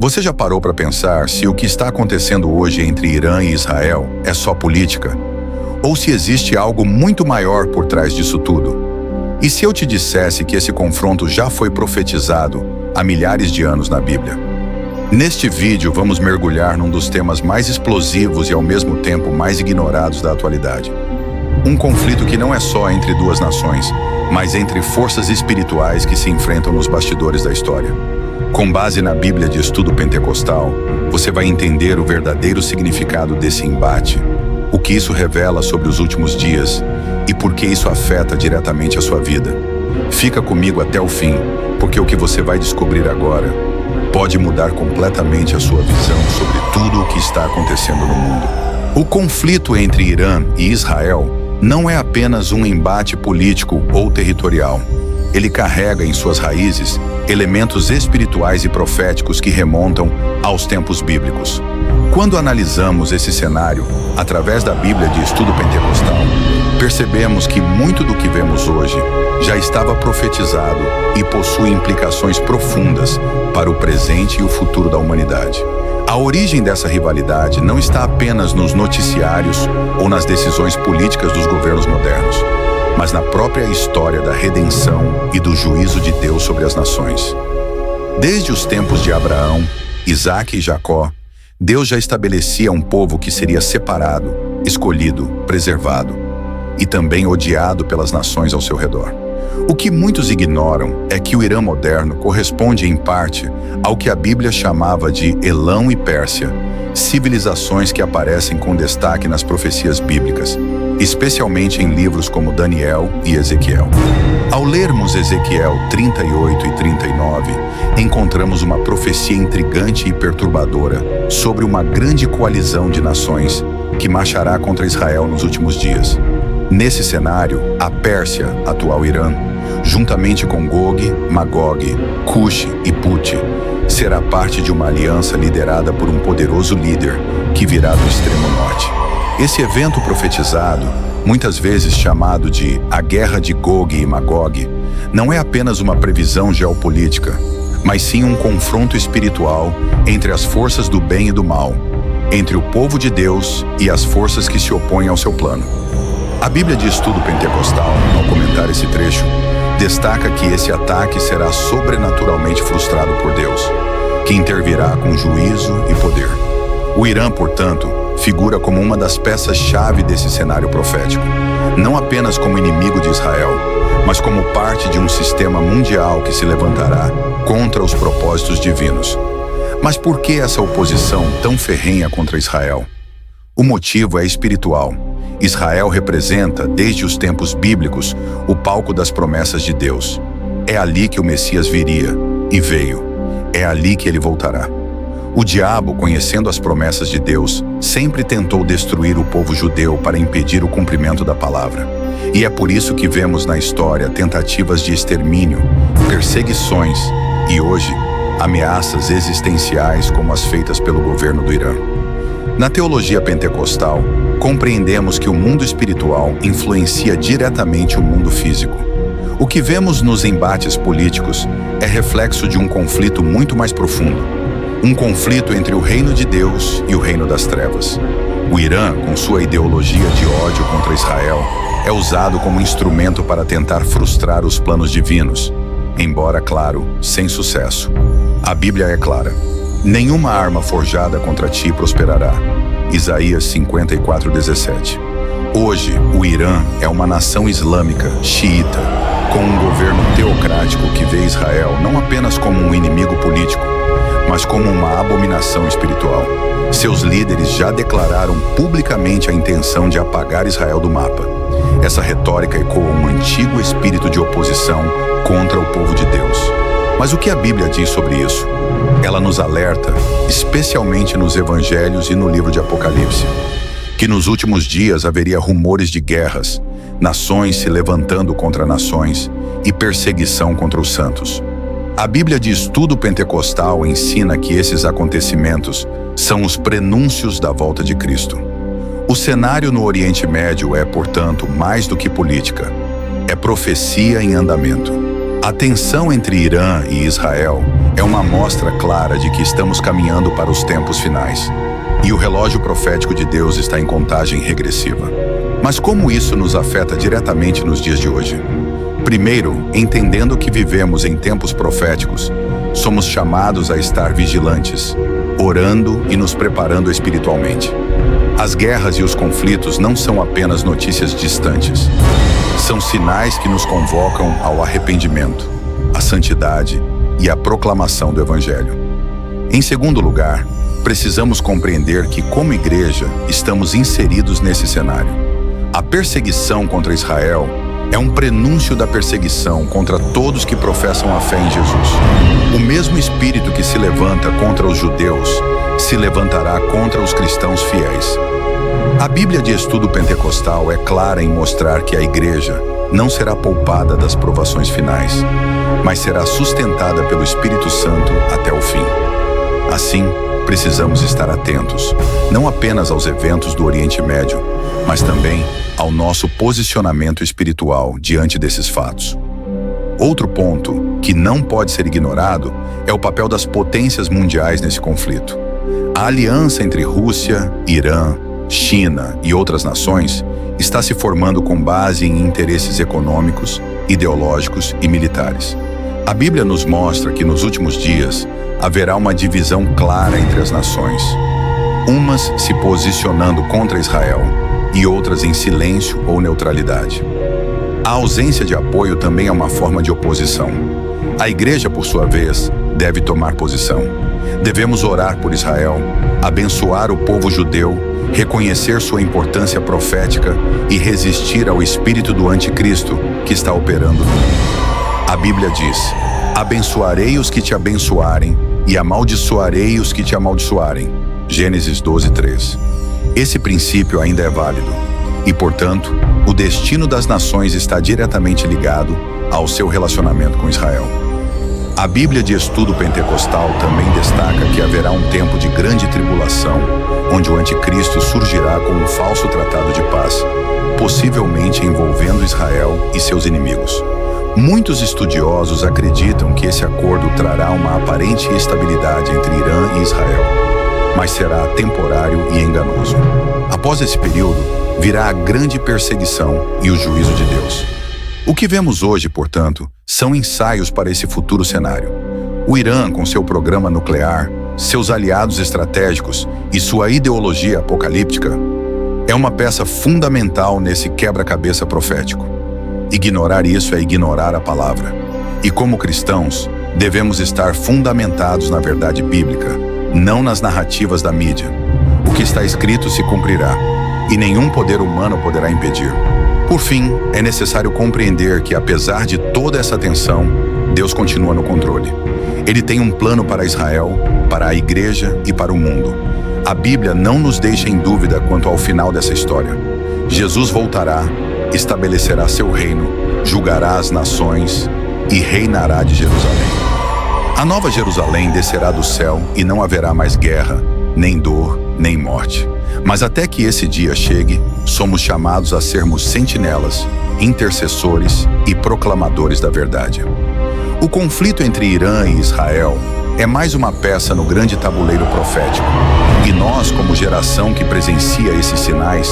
Você já parou para pensar se o que está acontecendo hoje entre Irã e Israel é só política? Ou se existe algo muito maior por trás disso tudo? E se eu te dissesse que esse confronto já foi profetizado há milhares de anos na Bíblia? Neste vídeo vamos mergulhar num dos temas mais explosivos e ao mesmo tempo mais ignorados da atualidade. Um conflito que não é só entre duas nações, mas entre forças espirituais que se enfrentam nos bastidores da história. Com base na Bíblia de Estudo Pentecostal, você vai entender o verdadeiro significado desse embate, o que isso revela sobre os últimos dias e por que isso afeta diretamente a sua vida. Fica comigo até o fim, porque o que você vai descobrir agora pode mudar completamente a sua visão sobre tudo o que está acontecendo no mundo. O conflito entre Irã e Israel não é apenas um embate político ou territorial. Ele carrega em suas raízes elementos espirituais e proféticos que remontam aos tempos bíblicos. Quando analisamos esse cenário através da Bíblia de Estudo Pentecostal, percebemos que muito do que vemos hoje já estava profetizado e possui implicações profundas para o presente e o futuro da humanidade. A origem dessa rivalidade não está apenas nos noticiários ou nas decisões políticas dos governos modernos, mas na própria história da redenção e do juízo de Deus sobre as nações. Desde os tempos de Abraão, Isaque e Jacó, Deus já estabelecia um povo que seria separado, escolhido, preservado e também odiado pelas nações ao seu redor. O que muitos ignoram é que o Irã moderno corresponde em parte ao que a Bíblia chamava de Elão e Pérsia, civilizações que aparecem com destaque nas profecias bíblicas, especialmente em livros como Daniel e Ezequiel. Ao lermos Ezequiel 38 e 39, encontramos uma profecia intrigante e perturbadora sobre uma grande coalizão de nações que marchará contra Israel nos últimos dias. Nesse cenário, a Pérsia, atual Irã, juntamente com Gog, Magog, Cush e Put, será parte de uma aliança liderada por um poderoso líder que virá do extremo norte. Esse evento profetizado, muitas vezes chamado de a Guerra de Gog e Magog, não é apenas uma previsão geopolítica, mas sim um confronto espiritual entre as forças do bem e do mal, entre o povo de Deus e as forças que se opõem ao seu plano. A Bíblia de Estudo Pentecostal, ao comentar esse trecho, destaca que esse ataque será sobrenaturalmente frustrado por Deus, que intervirá com juízo e poder. O Irã, portanto, figura como uma das peças-chave desse cenário profético, não apenas como inimigo de Israel, mas como parte de um sistema mundial que se levantará contra os propósitos divinos. Mas por que essa oposição tão ferrenha contra Israel? O motivo é espiritual. Israel representa, desde os tempos bíblicos, o palco das promessas de Deus. É ali que o Messias viria, e veio. É ali que ele voltará. O diabo, conhecendo as promessas de Deus, sempre tentou destruir o povo judeu para impedir o cumprimento da palavra. E é por isso que vemos na história tentativas de extermínio, perseguições e, hoje, ameaças existenciais como as feitas pelo governo do Irã. Na teologia pentecostal, compreendemos que o mundo espiritual influencia diretamente o mundo físico. O que vemos nos embates políticos é reflexo de um conflito muito mais profundo. Um conflito entre o reino de Deus e o reino das trevas. O Irã, com sua ideologia de ódio contra Israel, é usado como instrumento para tentar frustrar os planos divinos, embora, claro, sem sucesso. A Bíblia é clara. Nenhuma arma forjada contra ti prosperará. Isaías 54:17. Hoje, o Irã é uma nação islâmica, xiita, com um governo teocrático que vê Israel não apenas como um inimigo político, mas como uma abominação espiritual. Seus líderes já declararam publicamente a intenção de apagar Israel do mapa. Essa retórica ecoa um antigo espírito de oposição contra o povo de Deus. Mas o que a Bíblia diz sobre isso? Ela nos alerta, especialmente nos Evangelhos e no livro de Apocalipse, que nos últimos dias haveria rumores de guerras, nações se levantando contra nações e perseguição contra os santos. A Bíblia de Estudo Pentecostal ensina que esses acontecimentos são os prenúncios da volta de Cristo. O cenário no Oriente Médio é, portanto, mais do que política. É profecia em andamento. A tensão entre Irã e Israel é uma amostra clara de que estamos caminhando para os tempos finais. E o relógio profético de Deus está em contagem regressiva. Mas como isso nos afeta diretamente nos dias de hoje? Primeiro, entendendo que vivemos em tempos proféticos, somos chamados a estar vigilantes, orando e nos preparando espiritualmente. As guerras e os conflitos não são apenas notícias distantes. São sinais que nos convocam ao arrependimento, à santidade e à proclamação do Evangelho. Em segundo lugar, precisamos compreender que, como igreja, estamos inseridos nesse cenário. A perseguição contra Israel é um prenúncio da perseguição contra todos que professam a fé em Jesus. O mesmo espírito que se levanta contra os judeus se levantará contra os cristãos fiéis. A Bíblia de Estudo Pentecostal é clara em mostrar que a igreja não será poupada das provações finais, mas será sustentada pelo Espírito Santo até o fim. Assim, precisamos estar atentos, não apenas aos eventos do Oriente Médio, mas também ao nosso posicionamento espiritual diante desses fatos. Outro ponto que não pode ser ignorado é o papel das potências mundiais nesse conflito. A aliança entre Rússia, Irã, China e outras nações está se formando com base em interesses econômicos, ideológicos e militares. A Bíblia nos mostra que nos últimos dias haverá uma divisão clara entre as nações, umas se posicionando contra Israel e outras em silêncio ou neutralidade. A ausência de apoio também é uma forma de oposição. A igreja, por sua vez, deve tomar posição. Devemos orar por Israel, abençoar o povo judeu, reconhecer sua importância profética e resistir ao espírito do anticristo que está operando no mundo. A Bíblia diz: abençoarei os que te abençoarem e amaldiçoarei os que te amaldiçoarem. Gênesis 12:3. Esse princípio ainda é válido e, portanto, o destino das nações está diretamente ligado ao seu relacionamento com Israel. A Bíblia de Estudo Pentecostal também destaca que haverá um tempo de grande tribulação, onde o anticristo surgirá com um falso tratado de paz, possivelmente envolvendo Israel e seus inimigos. Muitos estudiosos acreditam que esse acordo trará uma aparente estabilidade entre Irã e Israel, mas será temporário e enganoso. Após esse período, virá a grande perseguição e o juízo de Deus. O que vemos hoje, portanto, são ensaios para esse futuro cenário. O Irã, com seu programa nuclear, seus aliados estratégicos e sua ideologia apocalíptica, é uma peça fundamental nesse quebra-cabeça profético. Ignorar isso é ignorar a palavra. E como cristãos, devemos estar fundamentados na verdade bíblica, não nas narrativas da mídia. O que está escrito se cumprirá, e nenhum poder humano poderá impedir. Por fim, é necessário compreender que, apesar de toda essa tensão, Deus continua no controle. Ele tem um plano para Israel, para a igreja e para o mundo. A Bíblia não nos deixa em dúvida quanto ao final dessa história. Jesus voltará, estabelecerá seu reino, julgará as nações e reinará de Jerusalém. A nova Jerusalém descerá do céu e não haverá mais guerra, nem dor, nem morte. Mas até que esse dia chegue, somos chamados a sermos sentinelas, intercessores e proclamadores da verdade. O conflito entre Irã e Israel é mais uma peça no grande tabuleiro profético. E nós, como geração que presencia esses sinais,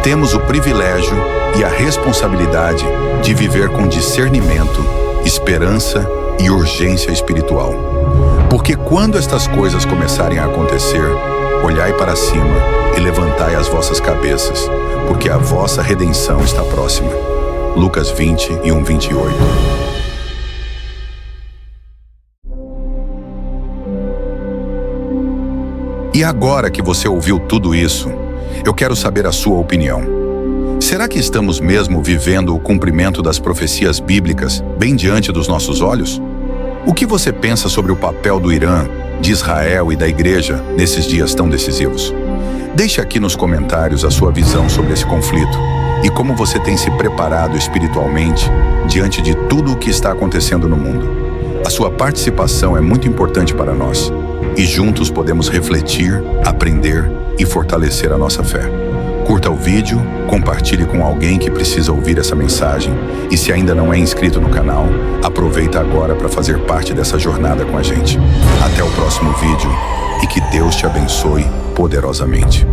temos o privilégio e a responsabilidade de viver com discernimento, esperança e urgência espiritual. Porque quando estas coisas começarem a acontecer, olhai para cima e levantai as vossas cabeças, porque a vossa redenção está próxima. Lucas 20:28. E agora que você ouviu tudo isso, eu quero saber a sua opinião. Será que estamos mesmo vivendo o cumprimento das profecias bíblicas bem diante dos nossos olhos? O que você pensa sobre o papel do Irã, de Israel e da igreja nesses dias tão decisivos? Deixe aqui nos comentários a sua visão sobre esse conflito e como você tem se preparado espiritualmente diante de tudo o que está acontecendo no mundo. A sua participação é muito importante para nós e juntos podemos refletir, aprender e fortalecer a nossa fé. Curta o vídeo, compartilhe com alguém que precisa ouvir essa mensagem e se ainda não é inscrito no canal, aproveita agora para fazer parte dessa jornada com a gente. Até o próximo vídeo e que Deus te abençoe poderosamente.